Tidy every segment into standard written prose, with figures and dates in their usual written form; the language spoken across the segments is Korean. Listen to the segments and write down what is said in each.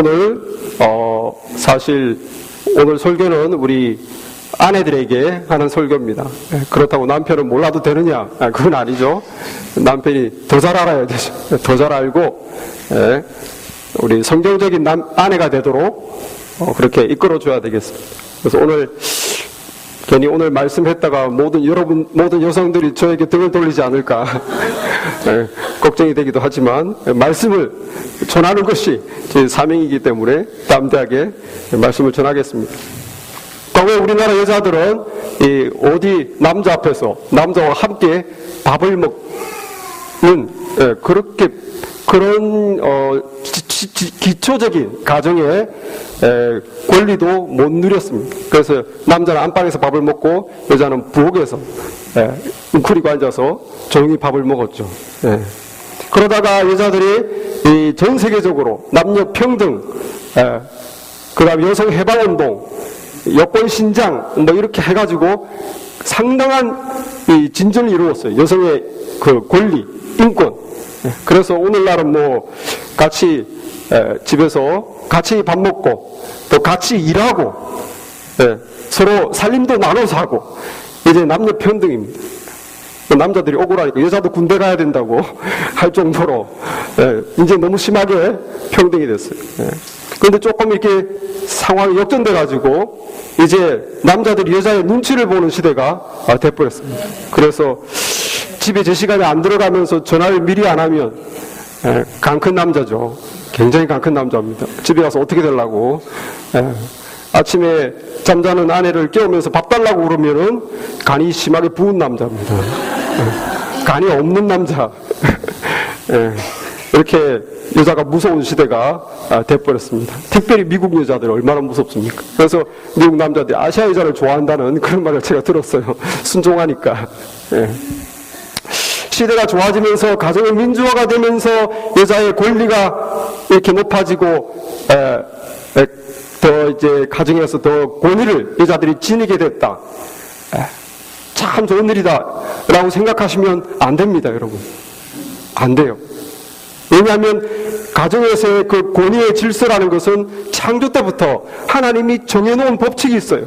오늘 사실 오늘 설교는 우리 아내들에게 하는 설교입니다. 그렇다고 남편은 몰라도 되느냐? 그건 아니죠. 남편이 더 잘 알아야 되죠. 더 잘 알고 우리 성경적인 아내가 되도록 그렇게 이끌어줘야 되겠습니다. 그래서 오늘 괜히 오늘 말씀했다가 모든 여성들이 저에게 등을 돌리지 않을까 걱정이 되기도 하지만 말씀을 전하는 것이 제 사명이기 때문에 담대하게 말씀을 전하겠습니다. 과거에 우리나라 여자들은 어디 남자 앞에서 남자와 함께 밥을 먹는 그런 기초적인 가정의 권리도 못 누렸습니다. 그래서 남자는 안방에서 밥을 먹고 여자는 부엌에서 웅크리고 앉아서 조용히 밥을 먹었죠. 그러다가 여자들이 전 세계적으로 남녀 평등, 그 다음에 여성 해방운동, 여권 신장 이렇게 해가지고 상당한 진전을 이루었어요. 여성의 그 권리, 인권. 그래서 오늘날은 같이 집에서 같이 밥 먹고 또 같이 일하고 서로 살림도 나눠서 하고 이제 남녀 평등입니다. 남자들이 억울하니까 여자도 군대 가야 된다고 할 정도로 이제 너무 심하게 평등이 됐어요. 그런데 조금 이렇게 상황이 역전돼 가지고 이제 남자들이 여자의 눈치를 보는 시대가 돼버렸습니다. 그래서 집에 제 시간에 안 들어가면서 전화를 미리 안 하면 간 큰 남자죠. 굉장히 간 큰 남자입니다. 집에 가서 어떻게 되려고. 아침에 잠자는 아내를 깨우면서 밥 달라고 그러면은 간이 심하게 부은 남자입니다. 간이 없는 남자. 이렇게 여자가 무서운 시대가 돼버렸습니다. 특별히 미국 여자들 얼마나 무섭습니까? 그래서 미국 남자들이 아시아 여자를 좋아한다는 그런 말을 제가 들었어요. 순종하니까. 시대가 좋아지면서 가정의 민주화가 되면서 여자의 권리가 이렇게 높아지고 더 이제 가정에서 더 권위를 여자들이 지니게 됐다. 참 좋은 일이다 라고 생각하시면 안 됩니다, 여러분. 안 돼요. 왜냐하면 가정에서의 그 권위의 질서라는 것은 창조 때부터 하나님이 정해놓은 법칙이 있어요.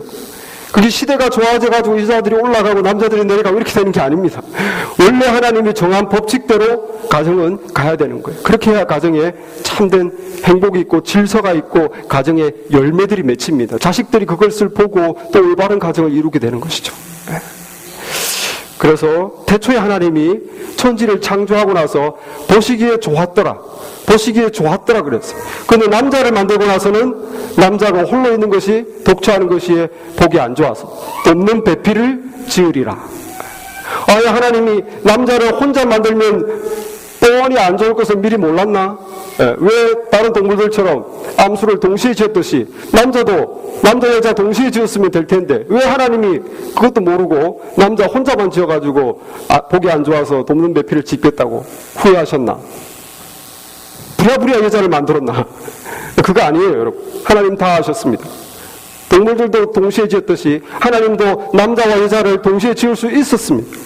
그게 시대가 좋아져가지고 여자들이 올라가고 남자들이 내려가고 이렇게 되는 게 아닙니다. 원래 하나님이 정한 법칙대로 가정은 가야 되는 거예요. 그렇게 해야 가정에 참된 행복이 있고 질서가 있고 가정에 열매들이 맺힙니다. 자식들이 그것을 보고 또 올바른 가정을 이루게 되는 것이죠. 그래서 태초에 하나님이 천지를 창조하고 나서 보시기에 좋았더라 그랬어요. 그런데 남자를 만들고 나서는 남자가 홀로 있는 것이 독처하는 것이 보기 안 좋아서 돕는 배필을 지으리라. 아예 하나님이 남자를 혼자 만들면 뻔히 안 좋을 것을 미리 몰랐나? 왜 다른 동물들처럼 암수를 동시에 지었듯이 남자 여자 동시에 지었으면 될 텐데 왜 하나님이 그것도 모르고 남자 혼자만 지어가지고 보기 안 좋아서 돕는 배필을 짓겠다고 후회하셨나? 부랴부랴 여자를 만들었나? 그거 아니에요, 여러분. 하나님 다 하셨습니다. 동물들도 동시에 지었듯이 하나님도 남자와 여자를 동시에 지을 수 있었습니다.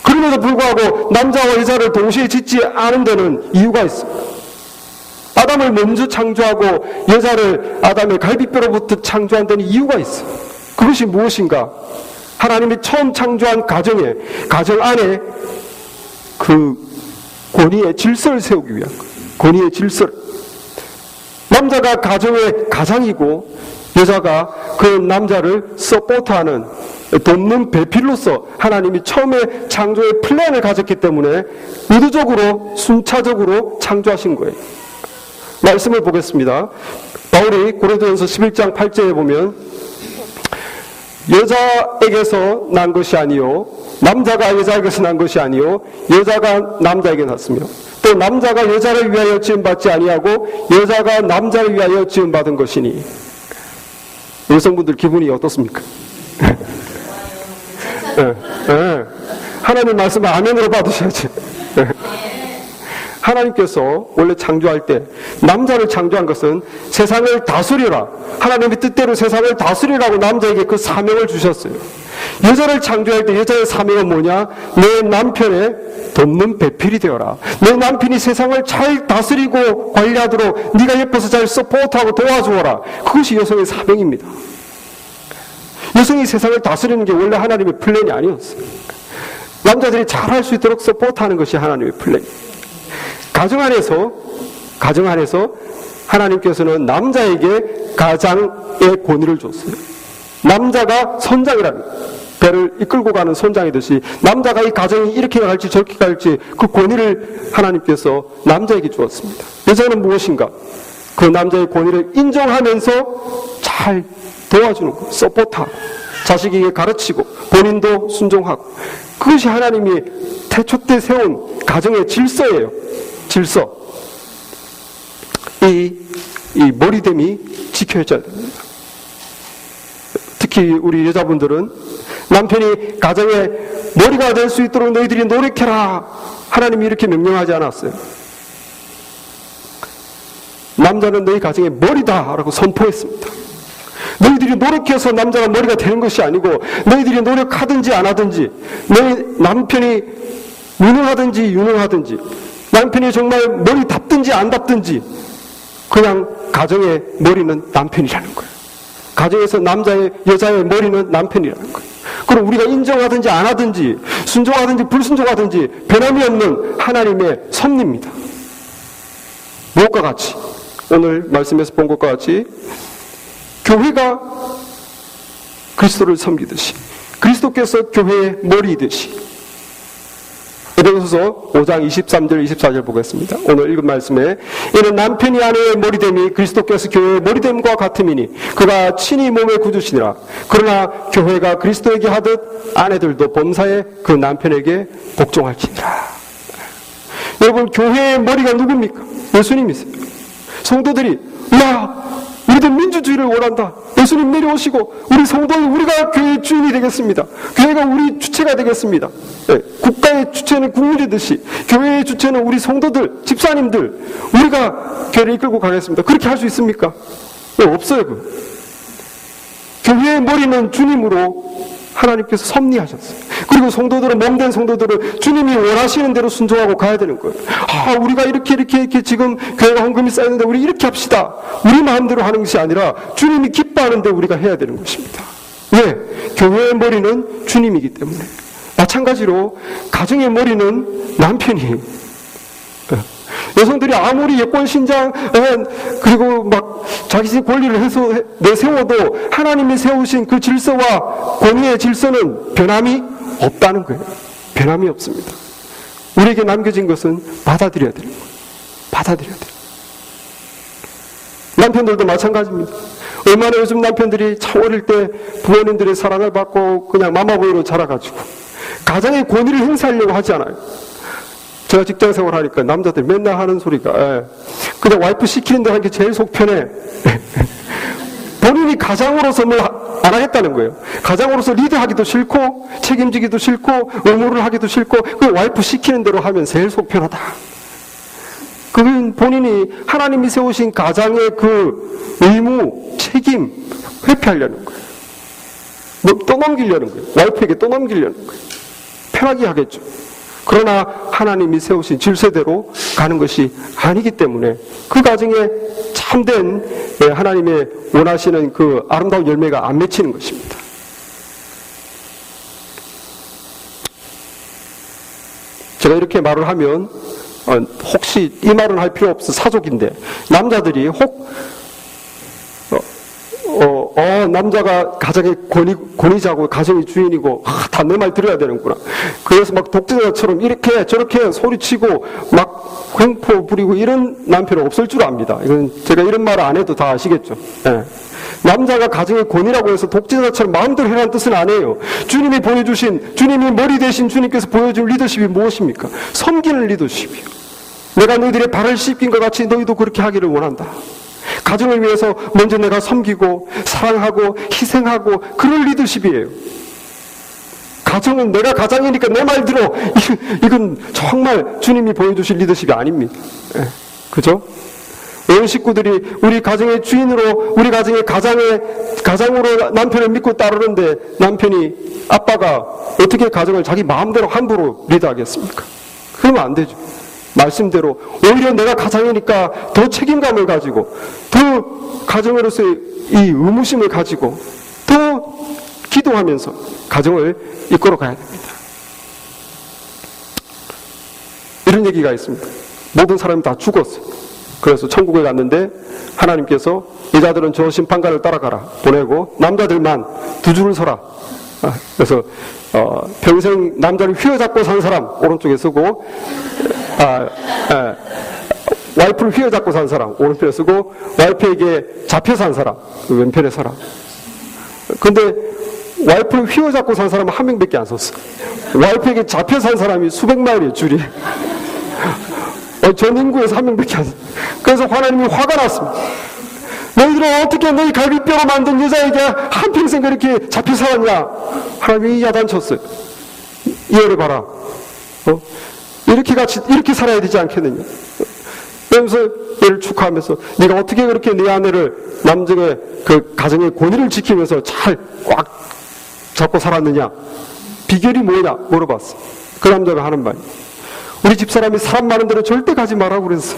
그럼에도 불구하고 남자와 여자를 동시에 짓지 않은 데는 이유가 있어요. 아담을 먼저 창조하고 여자를 아담의 갈비뼈로부터 창조한 데는 이유가 있어요. 그것이 무엇인가? 하나님이 처음 창조한 가정 안에 그 권위의 질서를 세우기 위한 거예요. 권위의 질서를. 남자가 가정의 가장이고 여자가 그 남자를 서포트하는 돕는 배필로서 하나님이 처음에 창조의 플랜을 가졌기 때문에 의도적으로 순차적으로 창조하신 거예요. 말씀을 보겠습니다. 바울이 고린도전서 11장 8절에 보면 여자에게서 난 것이 아니요 남자가 여자에게서 난 것이 아니요 여자가 남자에게 났으며 또 남자가 여자를 위하여 지음받지 아니하고 여자가 남자를 위하여 지음받은 것이니. 여성분들 기분이 어떻습니까? 하나님 말씀을 아멘으로 받으셔야지. 하나님께서 원래 창조할 때 남자를 창조한 것은 세상을 다스리라, 하나님의 뜻대로 세상을 다스리라고 남자에게 그 사명을 주셨어요. 여자를 창조할 때 여자의 사명은 뭐냐? 내 남편의 돕는 배필이 되어라. 내 남편이 세상을 잘 다스리고 관리하도록 네가 옆에서 잘 서포트하고 도와주어라. 그것이 여성의 사명입니다. 여성이 세상을 다스리는 게 원래 하나님의 플랜이 아니었어요. 남자들이 잘할 수 있도록 서포트하는 것이 하나님의 플랜입니다. 가정 안에서 하나님께서는 남자에게 가장의 권위를 줬어요. 남자가 선장이라는, 배를 이끌고 가는 선장이듯이 남자가 이 가정이 이렇게 갈지 저렇게 갈지 그 권위를 하나님께서 남자에게 주었습니다. 여자는 무엇인가? 그 남자의 권위를 인정하면서 잘 도와주는 것, 서포트하고 자식에게 가르치고 본인도 순종하고, 그것이 하나님이 태초 때 세운 가정의 질서예요. 질서. 이 머리됨이 지켜져야 됩니다. 특히 우리 여자분들은 남편이 가정의 머리가 될 수 있도록 너희들이 노력해라, 하나님이 이렇게 명령하지 않았어요. 남자는 너희 가정의 머리다 라고 선포했습니다. 너희들이 노력해서 남자가 머리가 되는 것이 아니고, 너희들이 노력하든지 안 하든지, 너희 남편이 무능하든지 유능하든지, 남편이 정말 머리 답든지 안 답든지, 그냥 가정의 머리는 남편이라는 거예요. 가정에서 여자의 머리는 남편이라는 거예요. 그럼 우리가 인정하든지 안 하든지, 순종하든지 불순종하든지 변함이 없는 하나님의 섭리입니다. 무엇과 같이? 오늘 말씀에서 본 것과 같이 교회가 그리스도를 섬기듯이, 그리스도께서 교회의 머리이듯이. 에베소서 5장 23절 24절 보겠습니다. 오늘 읽은 말씀에, 이는 남편이 아내의 머리됨이 그리스도께서 교회의 머리됨과 같음이니 그가 친히 몸의 구주시니라. 그러나 교회가 그리스도에게 하듯 아내들도 범사에 그 남편에게 복종할지니라. 여러분, 교회의 머리가 누굽니까? 예수님이세요. 성도들이 우리들 민주주의를 원한다, 예수님 내려오시고 우리 성도는 우리가 교회의 주인이 되겠습니다, 교회가 우리 주체가 되겠습니다. 네, 국가의 주체는 국민이듯이 교회의 주체는 우리 성도들, 집사님들, 우리가 교회를 이끌고 가겠습니다. 그렇게 할 수 있습니까? 네, 없어요. 교회의 머리는 주님으로 하나님께서 섭리하셨어요. 그리고 성도들은, 몸된 성도들은 주님이 원하시는 대로 순종하고 가야 되는 거예요. 우리가 이렇게 지금 교회가 헌금이 쌓이는데 우리 이렇게 합시다, 우리 마음대로 하는 것이 아니라 주님이 기뻐하는데 우리가 해야 되는 것입니다. 왜? 교회의 머리는 주님이기 때문에. 마찬가지로 가정의 머리는 남편이에요. 여성들이 아무리 여권신장 그리고 막 자기 권리를 내세워도 하나님이 세우신 그 질서와 권위의 질서는 변함이 없다는 거예요. 변함이 없습니다. 우리에게 남겨진 것은 받아들여야 되는 거예요. 받아들여야 돼요. 남편들도 마찬가지입니다. 얼마나 요즘 남편들이 참 어릴 때 부모님들의 사랑을 받고 그냥 마마보이로 자라가지고 가정의 권위를 행사하려고 하지 않아요. 제가 직장생활 하니까 남자들 맨날 하는 소리가, 그냥 와이프 시키는 대로 하는 게 제일 속 편해. 본인이 가장으로서 뭘 안 하겠다는 거예요. 가장으로서 리드하기도 싫고 책임지기도 싫고 의무를 하기도 싫고 그 와이프 시키는 대로 하면 제일 속 편하다. 그건 본인이 하나님이 세우신 가장의 그 의무, 책임 회피하려는 거예요. 떠넘기려는 거예요. 와이프에게 떠넘기려는 거예요. 편하게 하겠죠. 그러나 하나님이 세우신 질서대로 가는 것이 아니기 때문에 그 가정에 참된 하나님의 원하시는 그 아름다운 열매가 안 맺히는 것입니다. 제가 이렇게 말을 하면 혹시 이 말은 할 필요 없어, 사족인데, 남자들이 남자가 가정의 권위자고 가정의 주인이고 다 내 말 들어야 되는구나. 그래서 막 독재자처럼 이렇게 저렇게 소리치고 막 횡포 부리고 이런 남편은 없을 줄 압니다. 이건 제가 이런 말을 안 해도 다 아시겠죠. 네. 남자가 가정의 권위라고 해서 독재자처럼 마음대로 해라는 뜻은 아니에요. 주님이 보여주신, 주님이 머리 대신 주님께서 보여준 리더십이 무엇입니까? 섬기는 리더십이요. 내가 너희들의 발을 씻긴 것 같이 너희도 그렇게 하기를 원한다. 가정을 위해서 먼저 내가 섬기고 사랑하고 희생하고 그런 리더십이에요. 가정은 내가 가장이니까 내 말 들어. 이건 정말 주님이 보여주실 리더십이 아닙니다. 예. 그죠? 온 식구들이 우리 가정의 주인으로, 우리 가정의 가장으로 남편을 믿고 따르는데 남편이, 아빠가 어떻게 가정을 자기 마음대로 함부로 리드하겠습니까? 그러면 안 되죠. 말씀대로 오히려 내가 가장이니까 더 책임감을 가지고, 더 가정으로서의 이 의무심을 가지고 더 기도하면서 가정을 이끌어 가야 됩니다. 이런 얘기가 있습니다. 모든 사람이 다 죽었어요. 그래서 천국에 갔는데 하나님께서 여자들은 저 심판관을 따라가라 보내고 남자들만 두 줄을 서라. 그래서 평생 남자를 휘어잡고 산 사람 오른쪽에 서고, 와이프를 휘어잡고 산 사람 오른편에 서고, 와이프에게 잡혀 산 사람 왼편에 서라. 근데 와이프를 휘어잡고 산 사람은 한 명밖에 안 섰어. 와이프에게 잡혀 산 사람이 수백 마일이에요, 줄이. 전 인구에서 한 명밖에 안 섰어. 그래서 하나님이 화가 났습니다. 너희들은 어떻게 너희 갈비뼈로 만든 여자에게 한평생 그렇게 잡혀 살았냐? 하나님이 야단쳤어요. 이해해봐라. 이렇게 살아야 되지 않겠느냐? 그러면서 얘를 축하하면서 네가 어떻게 그렇게 네 아내를 남정의 그 가정의 권위를 지키면서 잘 꽉 잡고 살았느냐? 비결이 뭐냐? 물어봤어. 그 남자가 하는 말이, 우리 집사람이 사람 많은 데로 절대 가지 말라고 그랬어.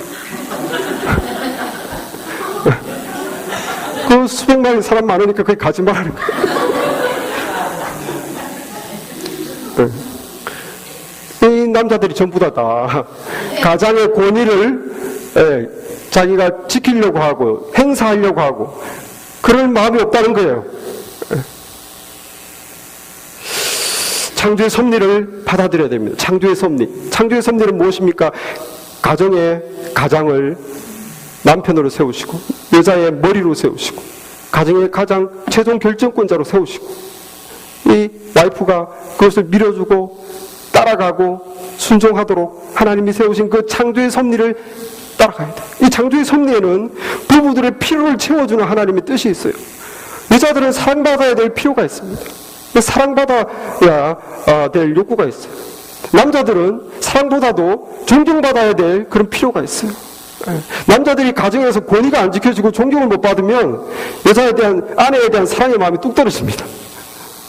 그 수백 마리 사람 많으니까 거기 가지 말라는 거야. 이 남자들이 전부 다 가장의 권위를 자기가 지키려고 하고 행사하려고 하고 그럴 마음이 없다는 거예요. 창조의 섭리를 받아들여야 됩니다. 창조의 섭리. 창조의 섭리는 무엇입니까? 가장을 남편으로 세우시고, 여자의 머리로 세우시고, 가정의 가장 최종 결정권자로 세우시고, 이 와이프가 그것을 밀어주고 따라가고 순종하도록 하나님이 세우신 그 창조의 섭리를 따라가야 돼. 이 창조의 섭리에는 부부들의 필요를 채워주는 하나님의 뜻이 있어요. 여자들은 사랑받아야 될 필요가 있습니다. 사랑받아야 될 욕구가 있어요. 남자들은 사랑보다도 존경받아야 될 그런 필요가 있어요. 남자들이 가정에서 권위가 안 지켜지고 존경을 못 받으면 여자에 대한, 아내에 대한 사랑의 마음이 뚝 떨어집니다.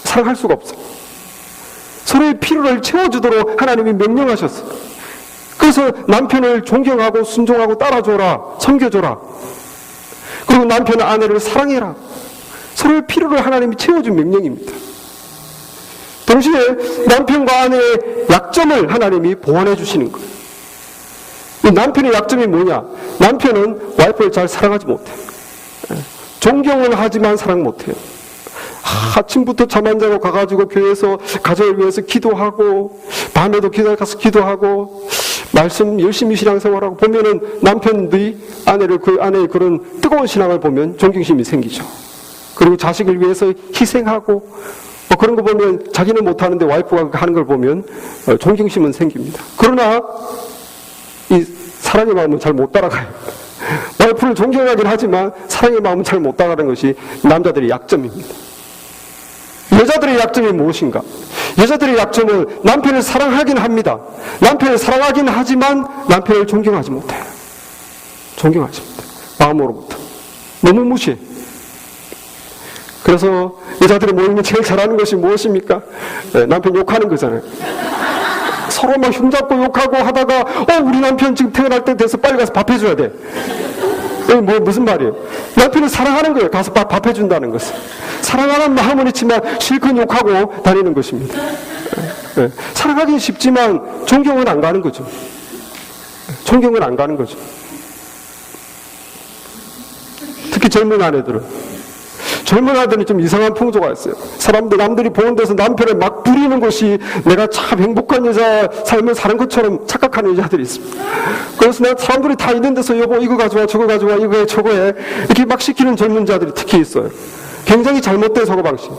사랑할 수가 없어요. 서로의 필요를 채워주도록 하나님이 명령하셨어요. 그래서 남편을 존경하고 순종하고 따라줘라, 섬겨줘라. 그리고 남편은 아내를 사랑해라. 서로의 필요를 하나님이 채워준 명령입니다. 동시에 남편과 아내의 약점을 하나님이 보완해 주시는 거예요. 이 남편의 약점이 뭐냐? 남편은 와이프를 잘 사랑하지 못해요. 존경은 하지만 사랑 못해요. 아침부터 잠 안 자고 가가지고 교회에서 가정을 위해서 기도하고, 밤에도 기도에 가서 기도하고, 말씀 열심히 신앙생활하고, 보면은 남편들이 아내의 그런 뜨거운 신앙을 보면 존경심이 생기죠. 그리고 자식을 위해서 희생하고, 그런 거 보면 자기는 못하는데 와이프가 하는 걸 보면 존경심은 생깁니다. 그러나 이 사랑의 마음은 잘 못 따라가요. 와이프를 존경하긴 하지만 사랑의 마음은 잘 못 따라가는 것이 남자들의 약점입니다. 여자들의 약점이 무엇인가? 여자들의 약점은 남편을 사랑하긴 합니다. 남편을 사랑하긴 하지만 남편을 존경하지 못해요. 존경하지 못해요. 마음으로부터. 너무 무시해. 그래서 여자들이 모이면 제일 잘하는 것이 무엇입니까? 남편 욕하는 거잖아요. 서로 막 흉잡고 욕하고 하다가 우리 남편 지금 태어날 때 돼서 빨리 가서 밥 해줘야 돼. 무슨 말이에요? 남편을 사랑하는 거예요. 가서 밥 해준다는 것은. 사랑하는 마음은 있지만 실컷 욕하고 다니는 것입니다. 사랑하긴 쉽지만 존경은 안 가는 거죠. 존경은 안 가는 거죠. 특히 젊은 아내들은. 젊은 아들이 좀 이상한 풍조가 있어요. 남들이 보는 데서 남편을 막 부리는 것이 내가 참 행복한 여자 삶을 사는 것처럼 착각하는 여자들이 있습니다. 그래서 사람들이 다 있는 데서 여보 이거 가져와 저거 가져와 이거 해 저거 해 이렇게 막 시키는 젊은 자들이 특히 있어요. 굉장히 잘못된 사고방식.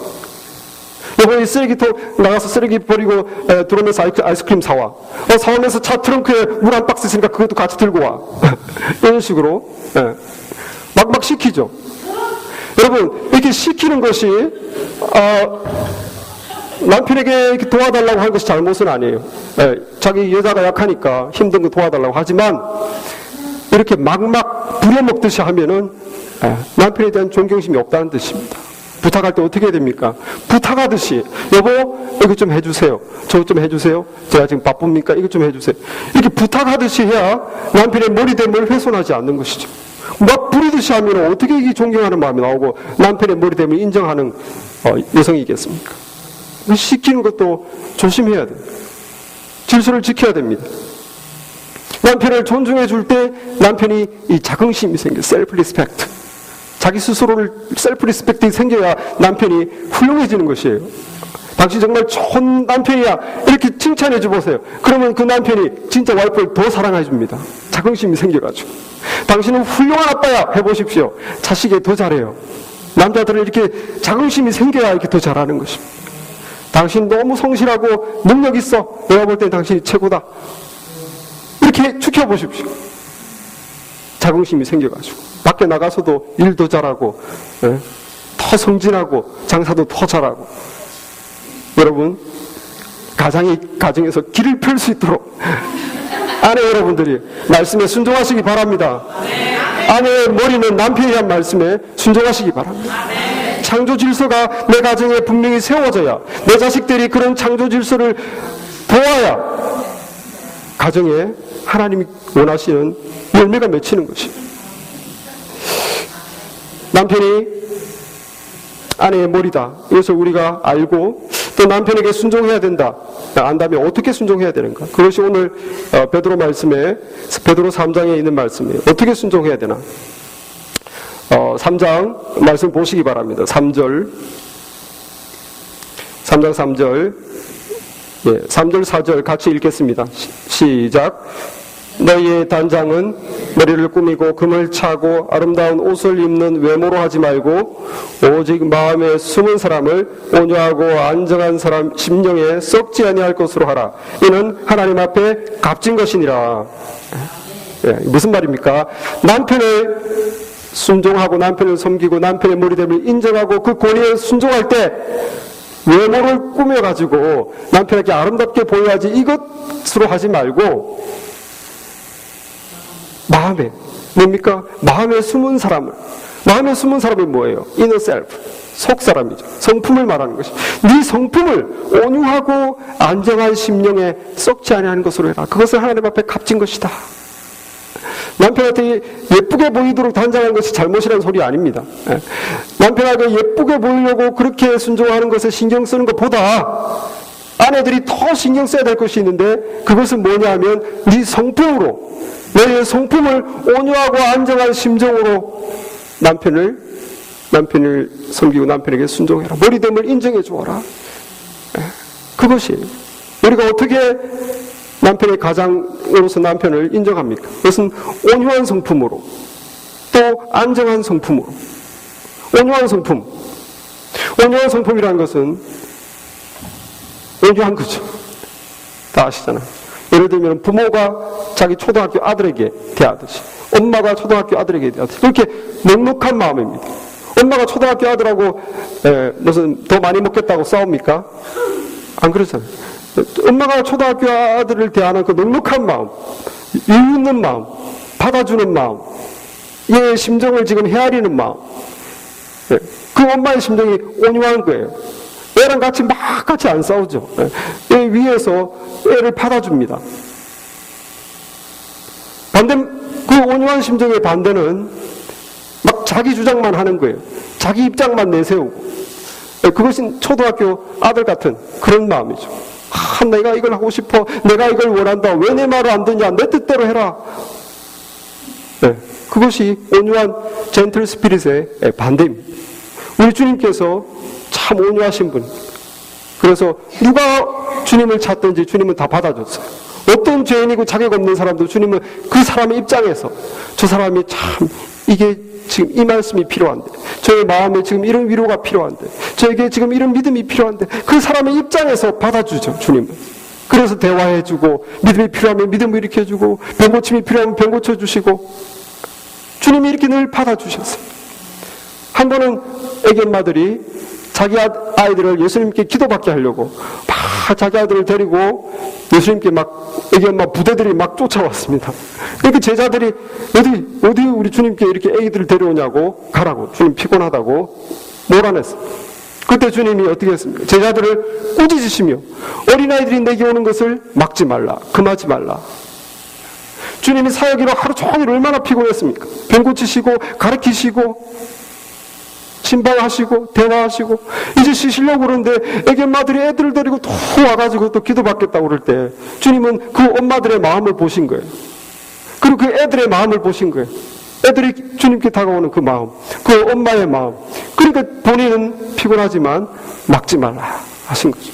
여보 이 쓰레기통 나가서 쓰레기 버리고 들어오면서 아이스크림 사와. 사오면서 차 트렁크에 물 한 박스 있으니까 그것도 같이 들고 와. 이런 식으로 막 시키죠. 여러분 이렇게 시키는 것이 남편에게 이렇게 도와달라고 하는 것이 잘못은 아니에요. 자기 여자가 약하니까 힘든 거 도와달라고 하지만 이렇게 막막 부려먹듯이 하면은 남편에 대한 존경심이 없다는 뜻입니다. 부탁할 때 어떻게 해야 됩니까? 부탁하듯이 여보 이거 좀 해주세요. 저거 좀 해주세요. 제가 지금 바쁩니까? 이거 좀 해주세요. 이렇게 부탁하듯이 해야 남편의 머리됨을 훼손하지 않는 것이죠. 막 부리듯이 하면 어떻게 이 존경하는 마음이 나오고 남편의 머리됨을 인정하는 여성이겠습니까? 시키는 것도 조심해야 됩니다. 질서를 지켜야 됩니다. 남편을 존중해 줄 때 남편이 이 자긍심이 생겨요. 셀프 리스펙트. 자기 스스로를 셀프 리스펙트가 생겨야 남편이 훌륭해지는 것이에요. 당신 정말 좋은 남편이야 이렇게 칭찬해 줘보세요. 그러면 그 남편이 진짜 와이프를 더 사랑해 줍니다. 자긍심이 생겨가지고. 당신은 훌륭한 아빠야 해보십시오. 자식이 더 잘해요. 남자들은 이렇게 자긍심이 생겨야 이렇게 더 잘하는 것입니다. 당신 너무 성실하고 능력 있어. 내가 볼 땐 당신이 최고다. 이렇게 지켜보십시오. 자긍심이 생겨가지고 밖에 나가서도 일도 잘하고 더 성진하고 장사도 더 잘하고. 여러분 가정에서 길을 펼 수 있도록 아내 여러분들이 말씀에 순종하시기 바랍니다. 아내의 머리는 남편이 한 말씀에 순종하시기 바랍니다. 창조 질서가 내 가정에 분명히 세워져야 내 자식들이 그런 창조 질서를 보아야 가정에 하나님이 원하시는 열매가 맺히는 것입니다. 남편이 아내의 머리다. 이것을 우리가 알고 또 남편에게 순종해야 된다. 안다면 어떻게 순종해야 되는가? 그것이 오늘 베드로 말씀에 베드로 3장에 있는 말씀이에요. 어떻게 순종해야 되나? 3장 말씀 보시기 바랍니다. 3장 3절 3절 4절 같이 읽겠습니다. 시작. 너희의 단장은 머리를 꾸미고 금을 차고 아름다운 옷을 입는 외모로 하지 말고 오직 마음에 숨은 사람을 온유하고 안정한 사람 심령에 썩지 아니할 것으로 하라. 이는 하나님 앞에 값진 것이니라. 무슨 말입니까? 남편을 순종하고 남편을 섬기고 남편의 머리됨을 인정하고 그 권위에 순종할 때 외모를 꾸며가지고 남편에게 아름답게 보여야지 이것으로 하지 말고 마음에 뭡니까? 마음에 숨은 사람을 마음에 숨은 사람이 뭐예요? inner self 속 사람이죠. 성품을 말하는 것이 네 성품을 온유하고 안정한 심령에 썩지 아니하는 것으로 해라. 그것은 하나님 앞에 값진 것이다. 남편한테 예쁘게 보이도록 단장하는 것이 잘못이라는 소리 아닙니다. 남편에게 예쁘게 보이려고 그렇게 순종하는 것에 신경 쓰는 것보다 아내들이 더 신경 써야 될 것이 있는데 그것은 뭐냐 하면 네 성품으로 너의 성품을 온유하고 안정한 심정으로 남편을 섬기고 남편에게 순종해라. 머리됨을 인정해 주어라. 그것이 우리가 어떻게 남편의 가장으로서 남편을 인정합니까? 그것은 온유한 성품으로 또 안정한 성품으로. 온유한 성품. 온유한 성품이라는 것은 온유한 거죠. 다 아시잖아요. 예를 들면 부모가 자기 초등학교 아들에게 대하듯이 엄마가 초등학교 아들에게 대하듯이 그렇게 넉넉한 마음입니다. 엄마가 초등학교 아들하고 무슨 더 많이 먹겠다고 싸웁니까? 안 그렇잖아요. 엄마가 초등학교 아들을 대하는 그 넉넉한 마음, 여유 있는 마음, 받아주는 마음, 얘의 심정을 지금 헤아리는 마음, 그 엄마의 심정이 온유한 거예요. 애랑 같이 안 싸우죠. 애 위에서 애를 받아줍니다. 그 온유한 심정의 반대는 막 자기 주장만 하는 거예요. 자기 입장만 내세우고. 그것은 초등학교 아들 같은 그런 마음이죠. 내가 이걸 하고 싶어. 내가 이걸 원한다. 왜 내 말을 안 듣냐. 내 뜻대로 해라. 그것이 온유한 젠틀 스피릿의 반대입니다. 우리 주님께서 참 온유하신 분. 그래서 누가 주님을 찾든지 주님은 다 받아줬어요. 어떤 죄인이고 자격 없는 사람도 주님은 그 사람의 입장에서 저 사람이 참 이게 지금 이 말씀이 필요한데 저의 마음에 지금 이런 위로가 필요한데 저에게 지금 이런 믿음이 필요한데 그 사람의 입장에서 받아주죠. 주님은. 그래서 대화해주고 믿음이 필요하면 믿음을 일으켜주고 병 고침이 필요하면 병 고쳐주시고 주님이 이렇게 늘 받아주셨어요. 한 번은 애기 엄마들이 자기 아이들을 예수님께 기도받게 하려고 막 자기 아이들을 데리고 예수님께 막 애기 엄마 부대들이 막 쫓아왔습니다. 그러니까 제자들이 어디 우리 주님께 이렇게 애기들을 데려오냐고 가라고 주님 피곤하다고 몰아냈어요. 그때 주님이 어떻게 했습니까? 제자들을 꾸짖으시며 어린아이들이 내게 오는 것을 막지 말라, 금하지 말라. 주님이 사역이로 하루 종일 얼마나 피곤했습니까? 병 고치시고 가르치시고 신방하시고 대화하시고 이제 쉬시려고 그러는데 애기 엄마들이 애들을 데리고 또 와가지고 또 기도받겠다고 그럴 때 주님은 그 엄마들의 마음을 보신 거예요. 그리고 그 애들의 마음을 보신 거예요. 애들이 주님께 다가오는 그 마음, 그 엄마의 마음. 그러니까 본인은 피곤하지만 막지 말라 하신 거죠.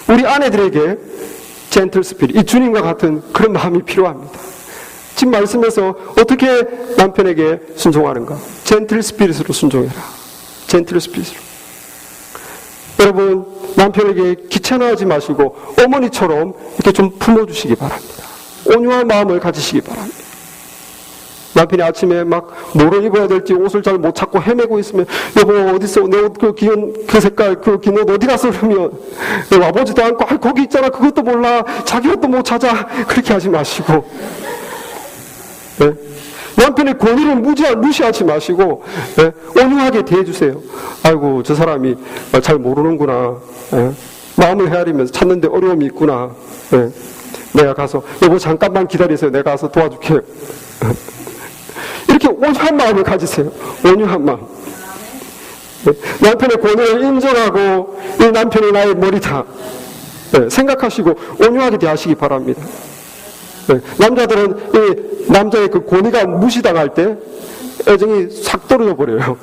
우리 아내들에게 젠틀 스피릿, 이 주님과 같은 그런 마음이 필요합니다. 지금 말씀에서 어떻게 남편에게 순종하는가? 젠틀 스피릿으로 순종해라. 젠틀 스피릿으로. 여러분, 남편에게 귀찮아하지 마시고 어머니처럼 이렇게 좀 품어주시기 바랍니다. 온유한 마음을 가지시기 바랍니다. 남편이 아침에 막 뭐를 입어야 될지 옷을 잘 못 찾고 헤매고 있으면 여보 어딨어? 내 옷 그 귀여운 그 색깔 그 긴 옷 어디 갔어? 그러면 와보지도 않고 거기 있잖아 그것도 몰라 자기 옷도 못 찾아 그렇게 하지 마시고 네? 남편의 권위를 무시하지 마시고 네? 온유하게 대해주세요. 아이고 저 사람이 잘 모르는구나. 네? 마음을 헤아리면서 찾는데 어려움이 있구나. 네? 내가 가서 여보 잠깐만 기다리세요. 내가 가서 도와줄게요. 이렇게 온유한 마음을 가지세요. 온유한 마음. 네? 남편의 권위를 인정하고 이 남편이 나의 머리다. 네? 생각하시고 온유하게 대하시기 바랍니다. 네? 남자들은 이 남자의 그 권위가 무시당할 때 애정이 싹 떨어져 버려요.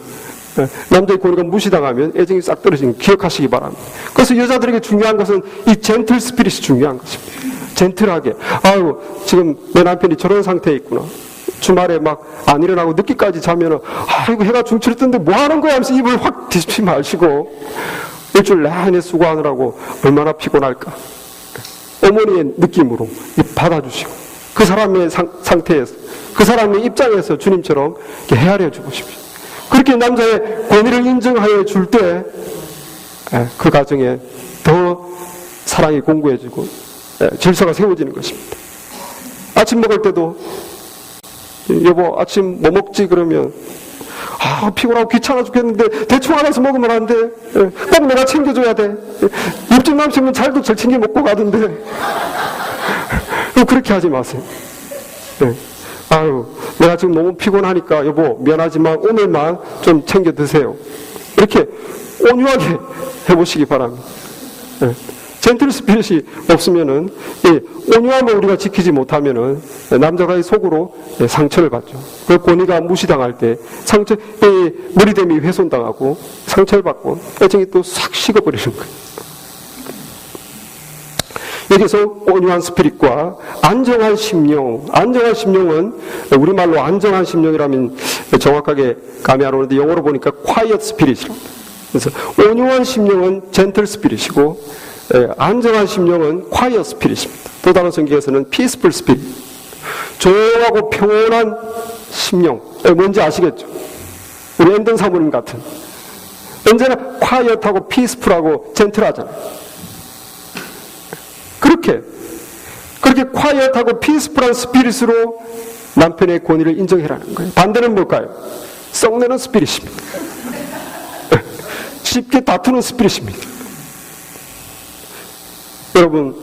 네? 남자의 권위가 무시당하면 애정이 싹 떨어지는 거 기억하시기 바랍니다. 그래서 여자들에게 중요한 것은 이 젠틀 스피릿이 중요한 것입니다. 젠틀하게. 아유 지금 내 남편이 저런 상태에 있구나. 주말에 막 안 일어나고 늦게까지 자면은 아이고 해가 중치를 뜨는데 뭐 하는 거야 하면서 입을 확 뒤집지 마시고 일주일 내내 수고하느라고 얼마나 피곤할까. 어머니의 느낌으로 받아주시고 그 사람의 상태에서 그 사람의 입장에서 주님처럼 이렇게 헤아려 주고 싶으십시오. 그렇게 남자의 권위를 인정하여 줄 때 그 가정에 더 사랑이 공고해지고 질서가 세워지는 것입니다. 아침 먹을 때도 여보 아침 뭐 먹지 그러면 피곤하고 귀찮아 죽겠는데 대충 알아서 먹으면 안 돼. 꼭 내가 챙겨줘야 돼. 옆집 남친은 잘도 잘 챙겨 먹고 가던데. 그렇게 하지 마세요. 아유 내가 지금 너무 피곤하니까 여보 미안하지만 오늘만 좀 챙겨 드세요. 이렇게 온유하게 해보시기 바랍니다. 젠틀 스피릿이 없으면은 온유함을 우리가 지키지 못하면은 남자가 속으로 상처를 받죠. 그 권위가 무시당할 때 머리됨이 훼손당하고 상처를 받고 애정이 또 싹 식어버리는 거예요. 여기서 온유한 스피릿과 안정한 심령. 안정한 심령은 우리말로 안정한 심령이라면 정확하게 감이 안 오는데 영어로 보니까 quiet spirit이랍니다. 그래서 온유한 심령은 젠틀 스피릿이고 안정한 심령은 quiet spirit입니다. 또 다른 성경에서는 peaceful spirit. 조용하고 평온한 심령. 뭔지 아시겠죠? 우리 앤던 사모님 같은. 언제나 quiet하고 peaceful하고 젠틀하잖아요. 그렇게 quiet하고 peaceful한 스피릿으로 남편의 권위를 인정해라는 거예요. 반대는 뭘까요? 썩내는 스피릿입니다. 쉽게 다투는 스피릿입니다. 여러분,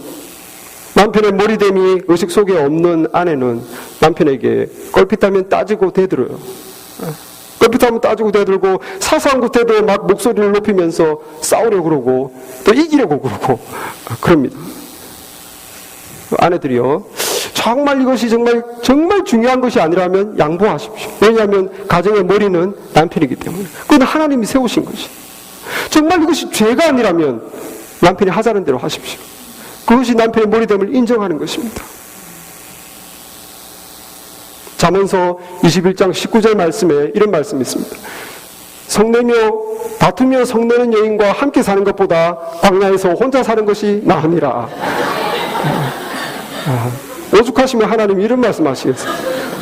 남편의 머리됨이 의식 속에 없는 아내는 남편에게 껄핏하면 따지고 대들어요. 껄핏하면 따지고 대들고 사소한 것에도 막 목소리를 높이면서 싸우려고 그러고 또 이기려고 그러고 그럽니다. 아내들이요. 정말 이것이 정말 중요한 것이 아니라면 양보하십시오. 왜냐하면 가정의 머리는 남편이기 때문에. 그건 하나님이 세우신 것이. 정말 이것이 죄가 아니라면 남편이 하자는 대로 하십시오. 그것이 남편의 머리됨을 인정하는 것입니다. 잠언서 21장 19절 말씀에 이런 말씀이 있습니다. 다투며 성내는 여인과 함께 사는 것보다 광야에서 혼자 사는 것이 나으니라. 오죽하시면 하나님이 이런 말씀 하시겠어요.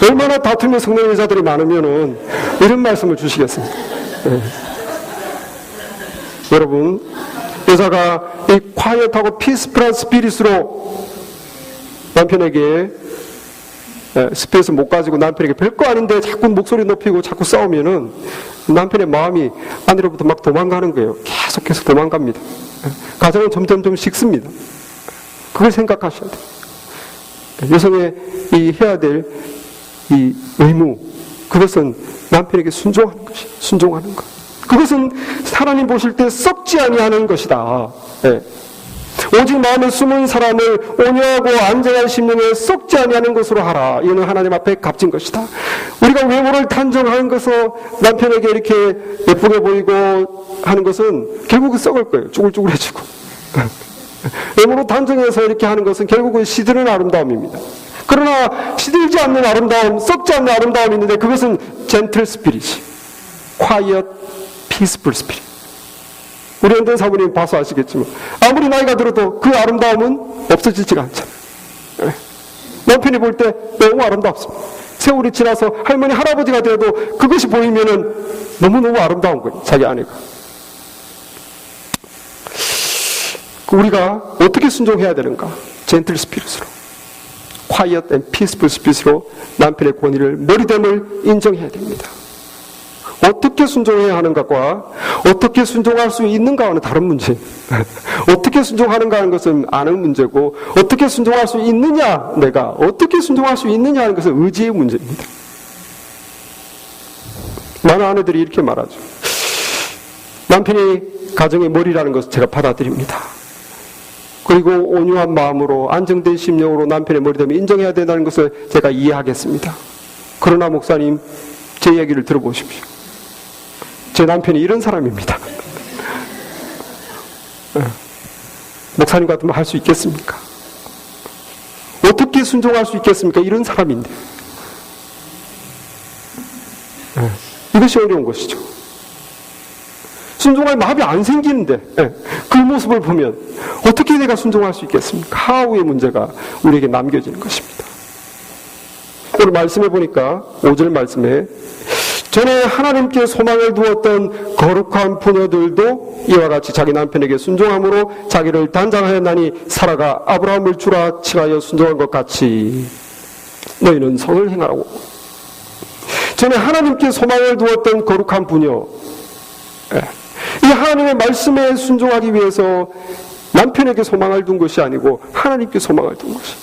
얼마나 다투며 성내는 여자들이 많으면은 이런 말씀을 주시겠습니까. 여러분, 여자가 이 quiet하고 피스풀한 스피릿으로 남편에게 스페이스 못 가지고 남편에게 별거 아닌데 자꾸 목소리 높이고 자꾸 싸우면은 남편의 마음이 아내로부터 막 도망가는 거예요. 계속해서 도망갑니다. 가정은 점점 식습니다. 그걸 생각하셔야 돼요. 여성의 이 해야 될 이 의무, 그것은 남편에게 순종하는 것이, 순종하는 것. 그것은 하나님 보실 때 썩지 아니하는 것이다. 예. 오직 마음에 숨은 사람을 온유하고 안전한 심령에 썩지 아니하는 것으로 하라. 이는 하나님 앞에 값진 것이다. 우리가 외모를 단정하는 것은 남편에게 이렇게 예쁘게 보이고 하는 것은 결국은 썩을 거예요. 쭈글쭈글해지고. 외모로 단정해서 이렇게 하는 것은 결국은 시드는 아름다움입니다. 그러나 시들지 않는 아름다움, 썩지 않는 아름다움이 있는데 그것은 젠틀 스피릿이, quiet, peaceful spirit. 우리 현대 사모님 봐서 아시겠지만 아무리 나이가 들어도 그 아름다움은 없어지지가 않잖아요. 남편이 볼 때 너무 아름답습니다. 세월이 지나서 할머니 할아버지가 되어도 그것이 보이면은 너무너무 아름다운 거예요. 자기 아내가. 우리가 어떻게 순종해야 되는가? 젠틀 스피릿으로, quiet and peaceful spirit으로 남편의 권위를, 머리됨을 인정해야 됩니다. 어떻게 순종해야 하는가와 어떻게 순종할 수 있는가와는 다른 문제. 어떻게 순종하는가 하는 것은 아는 문제고, 어떻게 순종할 수 있느냐, 내가 어떻게 순종할 수 있느냐 하는 것은 의지의 문제입니다. 많은 아내들이 이렇게 말하죠. 남편이 가정의 머리라는 것을 제가 받아들입니다. 그리고 온유한 마음으로 안정된 심령으로 남편의 머리됨을 인정해야 된다는 것을 제가 이해하겠습니다. 그러나 목사님, 제 이야기를 들어보십시오. 제 남편이 이런 사람입니다. 목사님 같으면 할 수 있겠습니까? 어떻게 순종할 수 있겠습니까? 이런 사람인데. 이것이 어려운 것이죠. 순종할 마음이 안 생기는데 그 모습을 보면 어떻게 내가 순종할 수 있겠습니까? 하우의 문제가 우리에게 남겨지는 것입니다. 오늘 말씀해 보니까 5절 말씀에 전에 하나님께 소망을 두었던 거룩한 부녀들도 이와 같이 자기 남편에게 순종함으로 자기를 단장하였나니 사라가 아브라함을 주라 칭하여 순종한 것 같이 너희는 선을 행하라고. 전에 하나님께 소망을 두었던 거룩한 부녀, 이 하나님의 말씀에 순종하기 위해서 남편에게 소망을 둔 것이 아니고 하나님께 소망을 둔 것이.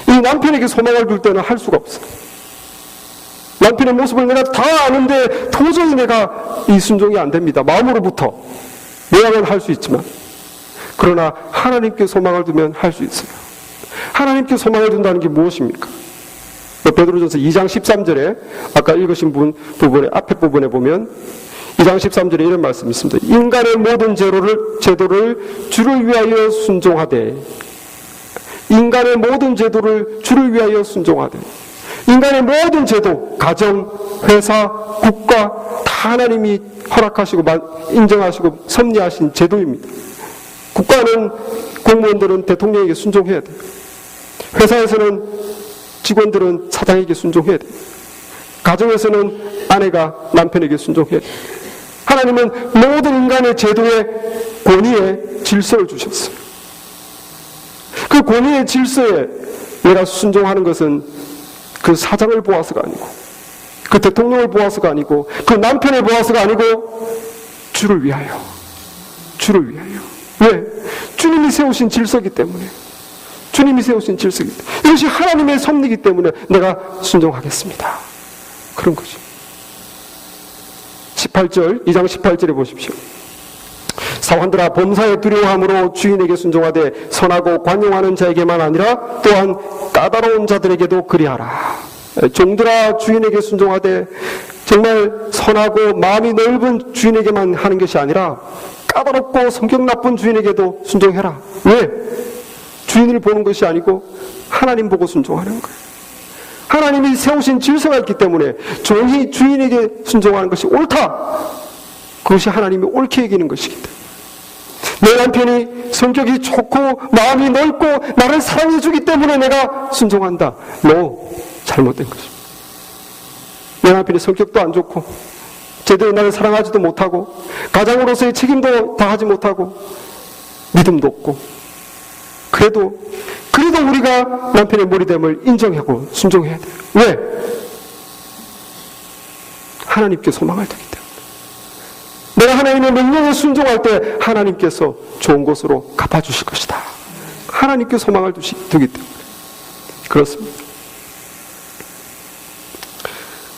이 남편에게 소망을 둘 때는 할 수가 없어요. 남편의 모습을 내가 다 아는데 도저히 내가 이 순종이 안 됩니다. 마음으로부터 모양은 할 수 있지만, 그러나 하나님께 소망을 두면 할 수 있어요. 하나님께 소망을 둔다는 게 무엇입니까? 베드로전서 2장 13절에 아까 읽으신 부분의 앞에 부분에 보면 2장 13절에 이런 말씀이 있습니다. 인간의 모든 제도를 주를 위하여 순종하되, 인간의 모든 제도를 주를 위하여 순종하되. 인간의 모든 제도, 가정, 회사, 국가 다 하나님이 허락하시고 인정하시고 섭리하신 제도입니다. 국가는, 공무원들은 대통령에게 순종해야 돼요. 회사에서는 직원들은 사장에게 순종해야 돼요. 가정에서는 아내가 남편에게 순종해야 돼요. 하나님은 모든 인간의 제도의 권위에 질서를 주셨어요. 그 권위의 질서에 내가 순종하는 것은 그 사장을 보아서가 아니고, 그 대통령을 보아서가 아니고, 그 남편을 보아서가 아니고 주를 위하여. 주를 위하여. 왜? 주님이 세우신 질서이기 때문에. 주님이 세우신 질서이기 때문에. 이것이 하나님의 섭리이기 때문에 내가 순종하겠습니다. 그런 거죠. 18절, 2장 18절에 보십시오. 사환들아, 범사에 두려워함으로 주인에게 순종하되 선하고 관용하는 자에게만 아니라 또한 까다로운 자들에게도 그리하라. 종들아, 주인에게 순종하되 정말 선하고 마음이 넓은 주인에게만 하는 것이 아니라 까다롭고 성격 나쁜 주인에게도 순종해라. 왜? 주인을 보는 것이 아니고 하나님 보고 순종하는 거예요. 하나님이 세우신 질서가 있기 때문에 종이 주인에게 순종하는 것이 옳다. 그것이 하나님이 옳게 여기는 것이기 때문에. 내 남편이 성격이 좋고 마음이 넓고 나를 사랑해주기 때문에 내가 순종한다. 잘못된 것입니다. 내 남편이 성격도 안 좋고 제대로 나를 사랑하지도 못하고 가장으로서의 책임도 다하지 못하고 믿음도 없고 그래도 우리가 남편의 머리됨을 인정하고 순종해야 돼요. 왜? 하나님께 소망을 두기 때문에. 내가 하나님의 명령에 순종할 때 하나님께서 좋은 것으로 갚아주실 것이다. 하나님께 소망을 두기 때문에. 그렇습니다.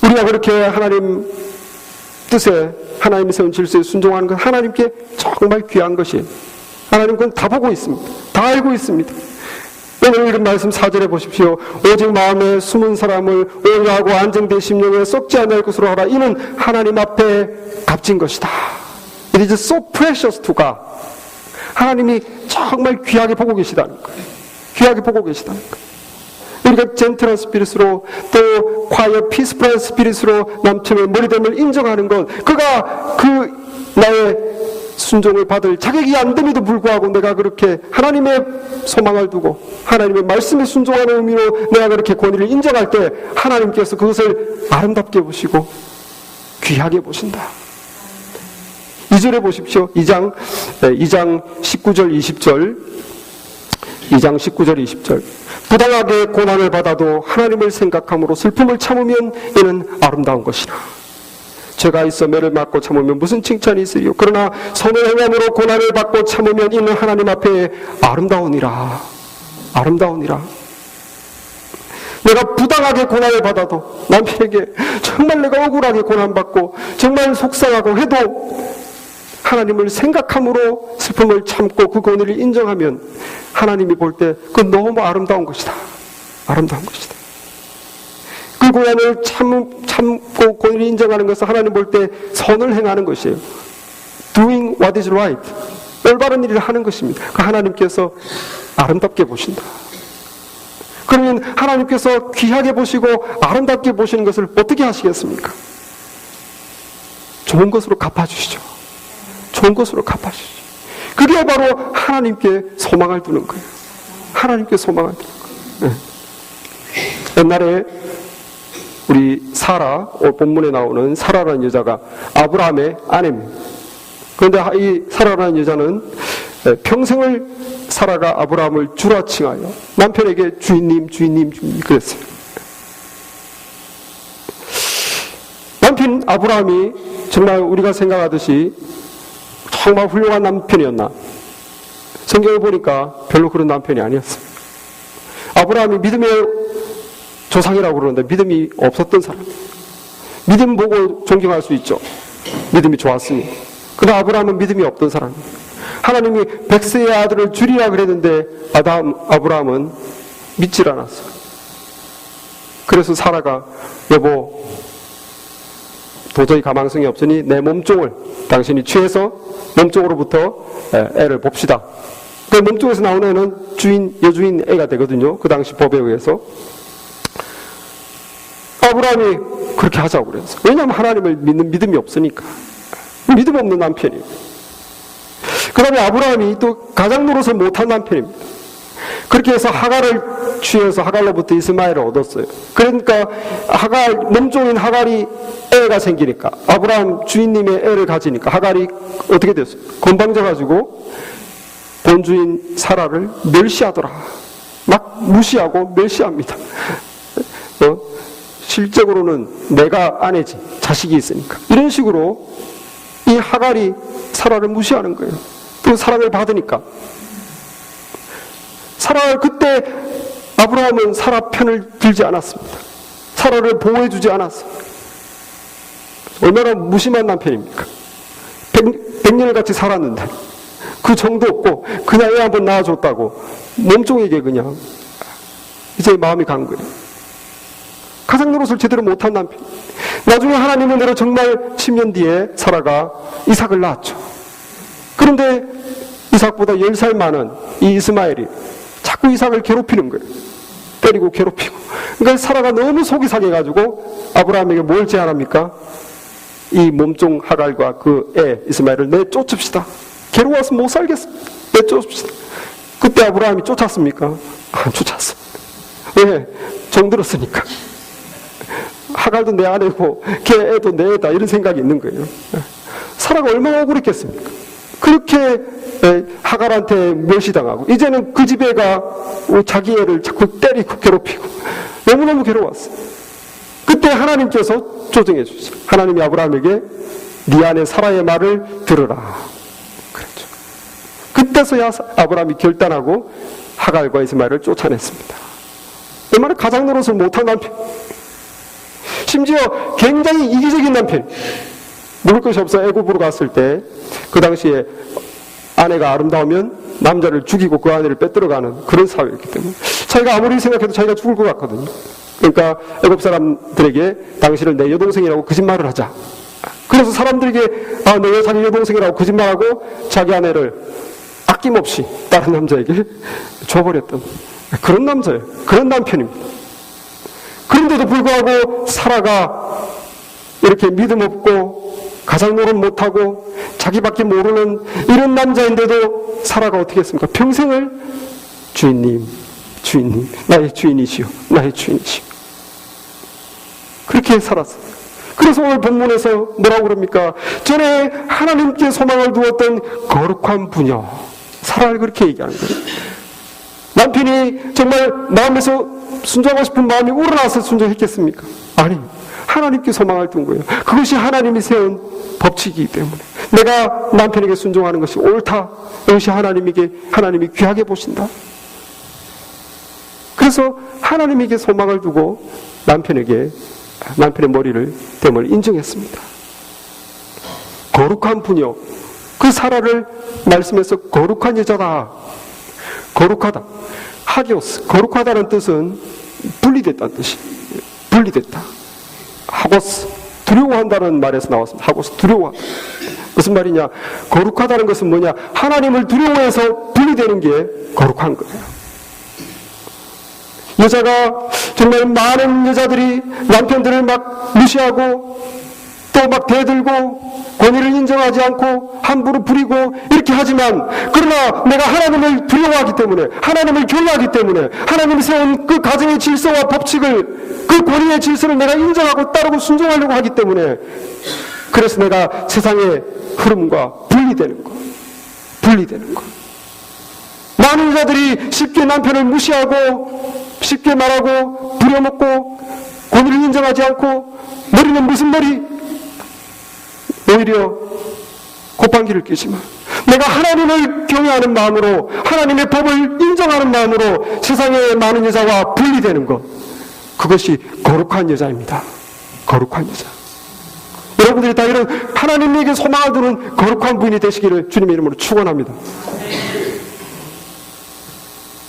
우리가 그렇게 하나님 뜻에, 하나님이 세운 질서에 순종하는 건 하나님께 정말 귀한 것이에요. 하나님 그건 다 보고 있습니다. 다 알고 있습니다. 오늘 읽은 말씀 4절에 보십시오. 오직 마음에 숨은 사람을 온유하고 안정된 심령에 썩지 않을 것으로 하라. 이는 하나님 앞에 값진 것이다. It is so precious to God. 하나님이 정말 귀하게 보고 계시다는 거예요. 귀하게 보고 계시다는 거예요. 우리가 젠틀한 스피릿으로 또 quiet, peaceful 스피릿으로 남편의 머리됨을 인정하는 것, 그가 나의 순종을 받을 자격이 안 됨에도 불구하고 내가 그렇게 하나님의 소망을 두고 하나님의 말씀에 순종하는 의미로 내가 그렇게 권위를 인정할 때 하나님께서 그것을 아름답게 보시고 귀하게 보신다. 2절에 보십시오. 2장 19절 20절 2장 19절 20절 부당하게 고난을 받아도 하나님을 생각함으로 슬픔을 참으면 이는 아름다운 것이라. 죄가 있어 매를 맞고 참으면 무슨 칭찬이 있으리요. 그러나 선을 행함으로 고난을 받고 참으면 이는 하나님 앞에 아름다우니라. 아름다우니라. 내가 부당하게 고난을 받아도 남편에게 정말 내가 억울하게 고난받고 정말 속상하고 해도 하나님을 생각함으로 슬픔을 참고 그 권위를 인정하면 하나님이 볼 때 그건 너무 아름다운 것이다. 아름다운 것이다. 그 고난을 참고 권위를 인정하는 것은 하나님 볼 때 선을 행하는 것이에요. Doing what is right. 올바른 일을 하는 것입니다. 그 하나님께서 아름답게 보신다. 그러면 하나님께서 귀하게 보시고 아름답게 보시는 것을 어떻게 하시겠습니까? 좋은 것으로 갚아주시죠. 좋은 것으로 갚아주시죠. 그게 바로 하나님께 소망을 두는 거예요. 하나님께 소망을 두는 거예요. 옛날에 우리 사라, 본문에 나오는 사라라는 여자가 아브라함의 아내입니다. 그런데 이 사라라는 여자는 평생을 사라가 아브라함을 주라 칭하여 남편에게 주인님 그랬어요. 남편 아브라함이 정말 우리가 생각하듯이 정말 훌륭한 남편이었나? 성경을 보니까 별로 그런 남편이 아니었어요. 아브라함이 믿음의 조상이라고 그러는데 믿음이 없었던 사람이에요. 믿음 보고 존경할 수 있죠. 믿음이 좋았으니. 그러나 아브라함은 믿음이 없던 사람이에요. 하나님이 100세의 아들을 주리라 그랬는데 아브라함은 믿질 않았어요. 그래서 사라가 여보 도저히 가망성이 없으니 내 몸종을 당신이 취해서 몸종으로부터 애를 봅시다. 그 몸종에서 나오는 애는 여주인 애가 되거든요. 그 당시 법에 의해서. 아브라함이 그렇게 하자고 그랬어요. 왜냐하면 하나님을 믿는 믿음이 없으니까. 믿음 없는 남편이에요. 그 다음에 아브라함이 또 가장 노릇을 못한 남편입니다. 그렇게 해서 하갈을 취해서 하갈로부터 이스마엘을 얻었어요. 그러니까 몸종인 하갈이 애가 생기니까 아브라함 주인님의 애를 가지니까 하갈이 어떻게 됐어요? 건방져가지고 본주인 사라를 멸시하더라. 막 무시하고 멸시합니다. 실적으로는 내가 아내지 자식이 있으니까 이런 식으로 이 하갈이 사라를 무시하는 거예요. 또 사랑을 받으니까 사라 그때 아브라함은 사라 편을 들지 않았습니다. 사라를 보호해주지 않았어요. 얼마나 무심한 남편입니까? 100년을 같이 살았는데 그 정도 없고 그냥 애 한번 낳아줬다고 몸종에게 그냥 이제 마음이 간 거예요. 가장 노릇을 제대로 못한 남편. 나중에 하나님의 은혜로 정말 10년 뒤에 사라가 이삭을 낳았죠. 그런데 이삭보다 10살 많은 이 이스마엘이 자꾸 이삭을 괴롭히는 거예요. 때리고 괴롭히고. 그러니까 사라가 너무 속이 상해가지고 아브라함에게 뭘 제안합니까? 이 몸종 하갈과 그 애 이스마엘을 내쫓읍시다. 괴로워서 못 살겠습니다. 내쫓읍시다. 그때 아브라함이 쫓았습니까? 안 쫓았어. 왜? 정들었으니까. 하갈도 내 아내고 걔 애도 내 애다 이런 생각이 있는 거예요. 사라가 얼마나 억울했겠습니까? 그렇게 하갈한테 멸시당하고 이제는 그 집 애가 자기 애를 자꾸 때리고 괴롭히고 너무너무 괴로웠어요. 그때 하나님께서 조정해 주시죠. 하나님이 아브라함에게 네 아내 사라의 말을 들으라 그랬죠. 그때서야 아브라함이 결단하고 하갈과 이스마엘을 쫓아냈습니다. 얼마나 가장 노릇을 못한 남편, 심지어 굉장히 이기적인 남편. 먹을 것이 없어 애굽으로 갔을 때 그 당시에 아내가 아름다우면 남자를 죽이고 그 아내를 빼들어가는 그런 사회였기 때문에 자기가 아무리 생각해도 자기가 죽을 것 같거든요. 그러니까 애굽 사람들에게 당신을 내 여동생이라고 거짓말을 하자. 그래서 사람들에게 내가 자기 여동생이라고 거짓말하고 자기 아내를 아낌없이 다른 남자에게 줘버렸던 그런 남자예요. 그런 남편입니다. 그런데도 불구하고 사라가 이렇게 믿음 없고 가장 노릇 못하고 자기밖에 모르는 이런 남자인데도 사라가 어떻게 했습니까? 평생을 주인님, 주인님, 나의 주인이시오, 나의 주인이시오. 그렇게 살았어요. 그래서 오늘 본문에서 뭐라고 그럽니까? 전에 하나님께 소망을 두었던 거룩한 부녀 사라를 그렇게 얘기하는 거예요. 남편이 정말 마음에서 순종하고 싶은 마음이 우러나서 순종했겠습니까? 아니, 하나님께 소망을 둔 거예요. 그것이 하나님이 세운 법칙이기 때문에 내가 남편에게 순종하는 것이 옳다. 이것이 하나님이 귀하게 보신다. 그래서 하나님에게 소망을 두고 남편의 머리를 댐을 인정했습니다. 거룩한 부녀, 그 사라를 말씀에서 거룩한 여자다. 거룩하다. 하기오스. 거룩하다는 뜻은 분리됐다는 뜻이. 분리됐다. 하고스. 두려워한다는 말에서 나왔습니다. 하고스. 두려워한다. 무슨 말이냐? 거룩하다는 것은 뭐냐? 하나님을 두려워해서 분리되는 게 거룩한 거예요. 여자가 정말 많은 여자들이 남편들을 막 무시하고 또 막 대들고 권위를 인정하지 않고 함부로 부리고 이렇게 하지만 그러나 내가 하나님을 두려워하기 때문에 하나님을 경외하기 때문에 하나님이 세운 그 가정의 질서와 법칙을 그 권위의 질서를 내가 인정하고 따르고 순종하려고 하기 때문에 그래서 내가 세상의 흐름과 분리되는 거. 많은 여자들이 쉽게 남편을 무시하고 쉽게 말하고 부려먹고 권위를 인정하지 않고 머리는 무슨 머리? 오히려 곱한기를 끼지만 내가 하나님을 경외하는 마음으로 하나님의 법을 인정하는 마음으로 세상의 많은 여자와 분리되는 것, 그것이 거룩한 여자입니다. 거룩한 여자. 여러분들이 다 이런 하나님에게 소망을 두는 거룩한 부인이 되시기를 주님의 이름으로 축원합니다.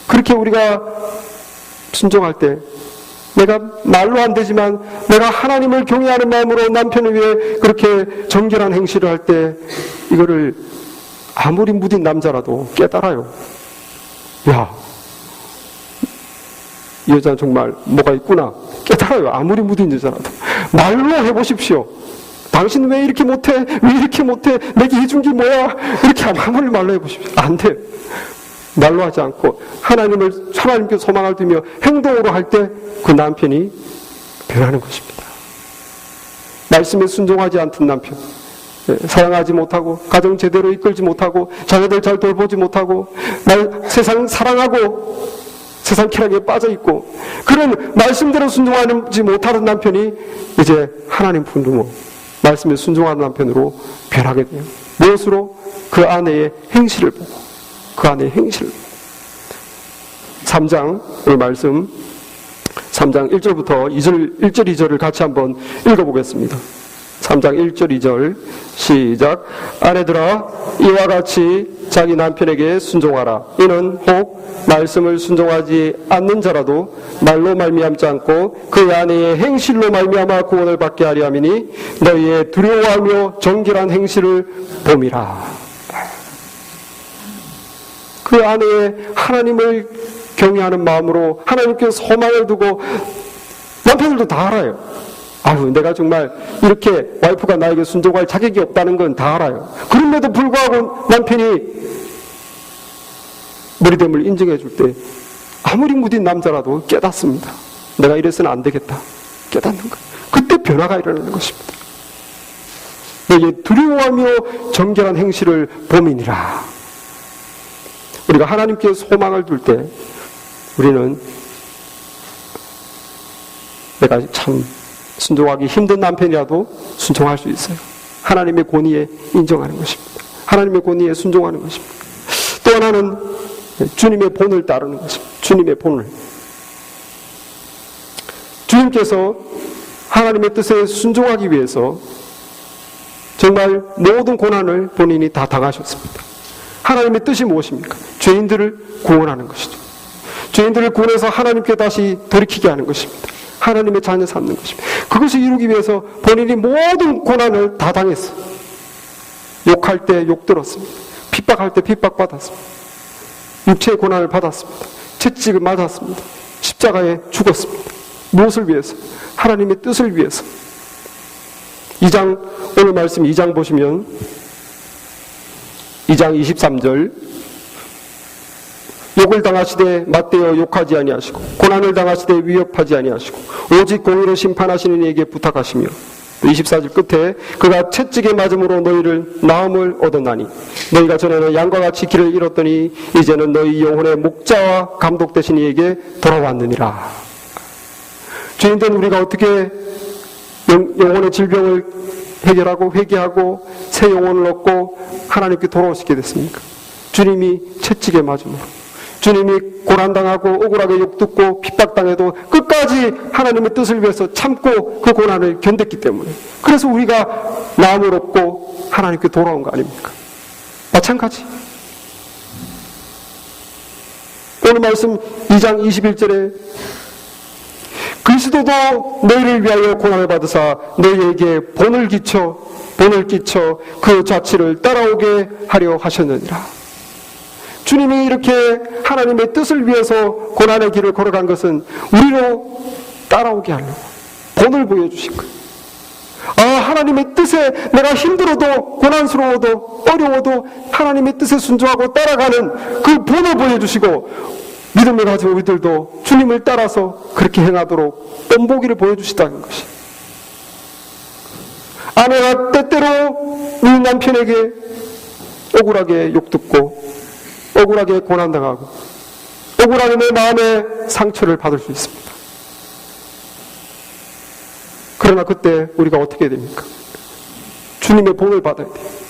그렇게 우리가 순종할 때 내가 말로 안 되지만 내가 하나님을 경외하는 마음으로 남편을 위해 그렇게 정결한 행실을 할 때 이거를 아무리 무딘 남자라도 깨달아요. 야, 이 여자는 정말 뭐가 있구나. 깨달아요. 아무리 무딘 여자라도. 말로 해보십시오. 당신 왜 이렇게 못해? 왜 이렇게 못해? 내게 해준 게 뭐야? 이렇게 아무리 말로 해보십시오. 안 돼요. 말로 하지 않고 하나님께 소망을 두며 행동으로 할 때 그 남편이 변하는 것입니다. 말씀에 순종하지 않던 남편, 사랑하지 못하고 가정 제대로 이끌지 못하고 자녀들 잘 돌보지 못하고 세상 사랑하고 세상 쾌락에 빠져있고 그런 말씀대로 순종하지 못하는 남편이 이제 하나님 품으로 말씀에 순종하는 남편으로 변하게 돼요. 무엇으로? 그 아내의 행실을 보고 3장 오늘 말씀 3장 1절부터 1절 2절을 같이 한번 읽어보겠습니다. 3장 1절 2절 시작. 아내들아 이와 같이 자기 남편에게 순종하라. 이는 혹 말씀을 순종하지 않는 자라도 말로 말미암지 않고 그 아내의 행실로 말미암아 구원을 받게 하려 함이니 너희의 두려워하며 정결한 행실을 봄이라. 그 아내의 하나님을 경외하는 마음으로 하나님께 소망을 두고 남편들도 다 알아요. 아유, 내가 정말 이렇게 와이프가 나에게 순종할 자격이 없다는 건 다 알아요. 그런데도 불구하고 남편이 머리됨을 인정해 줄 때 아무리 무딘 남자라도 깨닫습니다. 내가 이래서는 안 되겠다. 깨닫는 거예요. 그때 변화가 일어나는 것입니다. 너희의 두려워하며 정결한 행실을 범이니라. 우리가 하나님께 소망을 둘 때 우리는 내가 참 순종하기 힘든 남편이라도 순종할 수 있어요. 하나님의 권위에 인정하는 것입니다. 하나님의 권위에 순종하는 것입니다. 또 하나는 주님의 본을 따르는 것입니다. 주님의 본을. 주님께서 하나님의 뜻에 순종하기 위해서 정말 모든 고난을 본인이 다 당하셨습니다. 하나님의 뜻이 무엇입니까? 죄인들을 구원하는 것이죠. 죄인들을 구원해서 하나님께 다시 돌이키게 하는 것입니다. 하나님의 자녀 삼는 것입니다. 그것을 이루기 위해서 본인이 모든 고난을 다 당했어요. 욕할 때 욕 들었습니다. 핍박할 때 핍박받았습니다. 육체의 고난을 받았습니다. 채찍을 맞았습니다. 십자가에 죽었습니다. 무엇을 위해서? 하나님의 뜻을 위해서. 2장, 오늘 말씀 2장 보시면 2장 23절, 욕을 당하시되 맞대어 욕하지 아니하시고 고난을 당하시되 위협하지 아니하시고 오직 공의로 심판하시는 이에게 부탁하시며 24절 끝에 그가 채찍에 맞음으로 너희를 나음을 얻었나니 너희가 전에는 양과 같이 길을 잃었더니 이제는 너희 영혼의 목자와 감독 되신 이에게 돌아왔느니라. 죄인들은 우리가 어떻게 영혼의 질병을 해결하고 회개하고 새 영혼을 얻고 하나님께 돌아오시게 됐습니까? 주님이 채찍에 맞음으로, 주님이 고난당하고 억울하게 욕듣고 핍박당해도 끝까지 하나님의 뜻을 위해서 참고 그 고난을 견뎠기 때문에, 그래서 우리가 나음을 얻고 하나님께 돌아온 거 아닙니까? 마찬가지. 오늘 말씀 2장 21절에 그리스도도 너희를 위하여 고난을 받으사 너희에게 본을 끼쳐 그 자취를 따라오게 하려 하셨느니라. 주님이 이렇게 하나님의 뜻을 위해서 고난의 길을 걸어간 것은 우리로 따라오게 하려고 본을 보여주신 거예요. 아, 하나님의 뜻에 내가 힘들어도 고난스러워도 어려워도 하나님의 뜻에 순종하고 따라가는 그 본을 보여주시고 믿음을 가지고 우리들도 주님을 따라서 그렇게 행하도록 본보기를 보여주시다는 것이. 아내가 때때로 우리 남편에게 억울하게 욕듣고 억울하게 고난당하고 억울하게 내 마음에 상처를 받을 수 있습니다. 그러나 그때 우리가 어떻게 됩니까? 주님의 본을 받아야 돼요.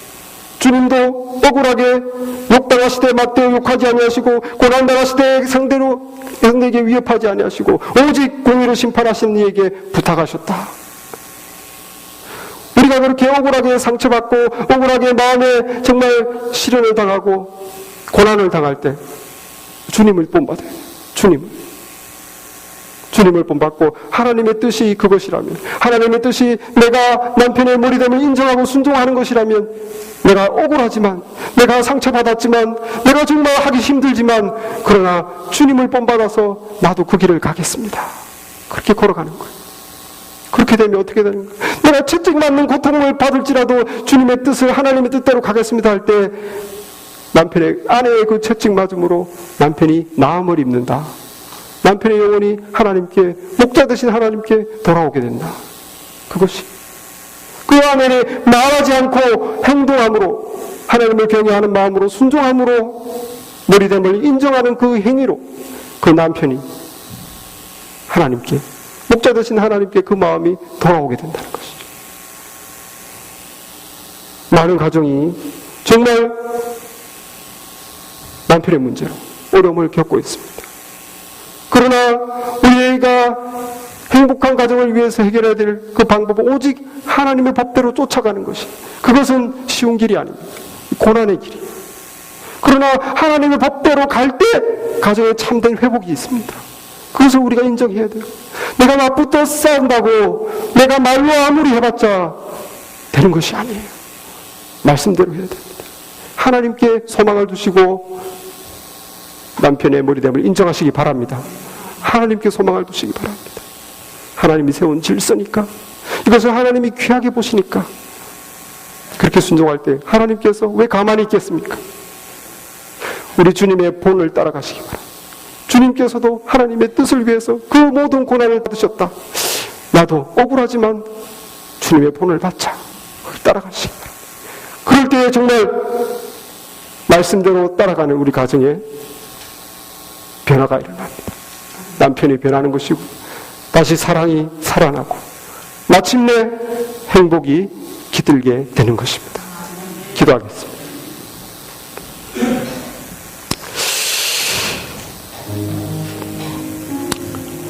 주님도 억울하게 욕당하시되 맞대어 욕하지 아니하시고 고난당하시되 상대에게 위협하지 아니하시고 오직 공의로 심판하시는 이에게 부탁하셨다. 우리가 그렇게 억울하게 상처받고 억울하게 마음에 정말 시련을 당하고 고난을 당할 때 주님을 본받아야 돼요. 주님을 본받고 하나님의 뜻이 그것이라면, 하나님의 뜻이 내가 남편의 머리됨을 인정하고 순종하는 것이라면, 내가 억울하지만, 내가 상처받았지만, 내가 정말 하기 힘들지만, 그러나 주님을 본받아서 나도 그 길을 가겠습니다. 그렇게 걸어가는 거예요. 그렇게 되면 어떻게 되는 거예요? 내가 채찍 맞는 고통을 받을지라도 주님의 뜻을, 하나님의 뜻대로 가겠습니다 할 때 아내의 그 채찍 맞음으로 남편이 나음을 입는다. 남편의 영혼이 하나님께, 목자 되신 하나님께 돌아오게 된다. 그것이 그 아내는 말하지 않고 행동함으로, 하나님을 경외하는 마음으로 순종함으로 머리됨을 인정하는 그 행위로 그 남편이 하나님께, 목자 되신 하나님께 그 마음이 돌아오게 된다는 것이죠. 많은 가정이 정말 남편의 문제로 어려움을 겪고 있습니다. 그러나 우리가 행복한 가정을 위해서 해결해야 될 그 방법은 오직 하나님의 법대로 쫓아가는 것이, 그것은 쉬운 길이 아닙니다. 고난의 길이. 그러나 하나님의 법대로 갈 때 가정에 참된 회복이 있습니다. 그것을 우리가 인정해야 돼요. 내가 맞붙어 싸운다고 내가 말로 아무리 해봤자 되는 것이 아니에요. 말씀대로 해야 됩니다. 하나님께 소망을 두시고 남편의 머리됨을 인정하시기 바랍니다. 하나님께 소망을 두시기 바랍니다. 하나님이 세운 질서니까, 이것을 하나님이 귀하게 보시니까 그렇게 순종할 때 하나님께서 왜 가만히 있겠습니까? 우리 주님의 본을 따라가시기 바랍니다. 주님께서도 하나님의 뜻을 위해서 그 모든 고난을 받으셨다. 나도 억울하지만 주님의 본을 받자. 따라가시기 바랍니다. 그럴 때에 정말 말씀대로 따라가는 우리 가정에 변화가 일어납니다. 남편이 변하는 것이고 다시 사랑이 살아나고 마침내 행복이 깃들게 되는 것입니다. 기도하겠습니다.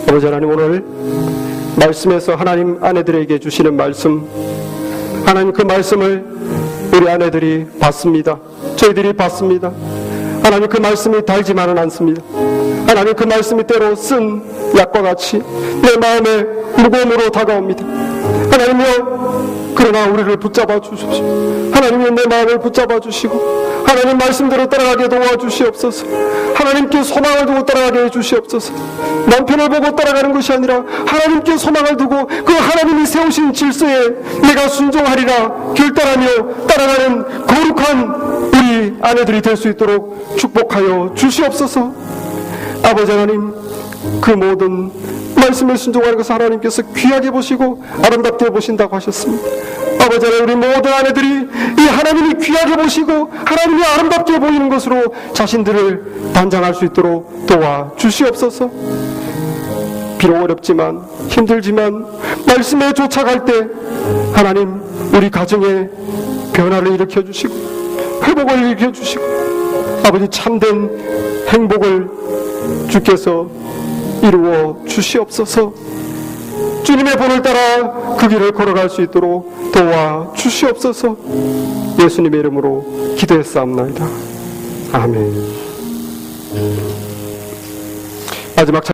아버지 하나님, 오늘 말씀에서 하나님 아내들에게 주시는 말씀, 하나님 그 말씀을 우리 아내들이 받습니다. 저희들이 받습니다. 하나님 그 말씀이 달지만은 않습니다. 하나님 그 말씀이 때로 쓴 약과 같이 내 마음에 무거움으로 다가옵니다. 하나님이여, 그러나 우리를 붙잡아 주십시오. 하나님이 내 마음을 붙잡아 주시고 하나님 말씀대로 따라가게 도와주시옵소서. 하나님께 소망을 두고 따라가게 해주시옵소서. 남편을 보고 따라가는 것이 아니라 하나님께 소망을 두고 그 하나님이 세우신 질서에 내가 순종하리라 결단하며 따라가는 거룩한 우리 아내들이 될 수 있도록 축복하여 주시옵소서. 아버지 하나님, 그 모든 말씀을 순종하는 것을 하나님께서 귀하게 보시고 아름답게 보신다고 하셨습니다. 아버지 하나님, 우리 모든 아내들이 이 하나님이 귀하게 보시고 하나님이 아름답게 보이는 것으로 자신들을 단장할 수 있도록 도와주시옵소서. 비록 어렵지만 힘들지만 말씀에 쫓아갈 때 하나님 우리 가정에 변화를 일으켜 주시고 회복을 일으켜 주시고 아버지 참된 행복을 주께서 이루어 주시옵소서. 주님의 본을 따라 그 길을 걸어갈 수 있도록 도와주시옵소서. 예수님의 이름으로 기도했사옵나이다. 아멘. 마지막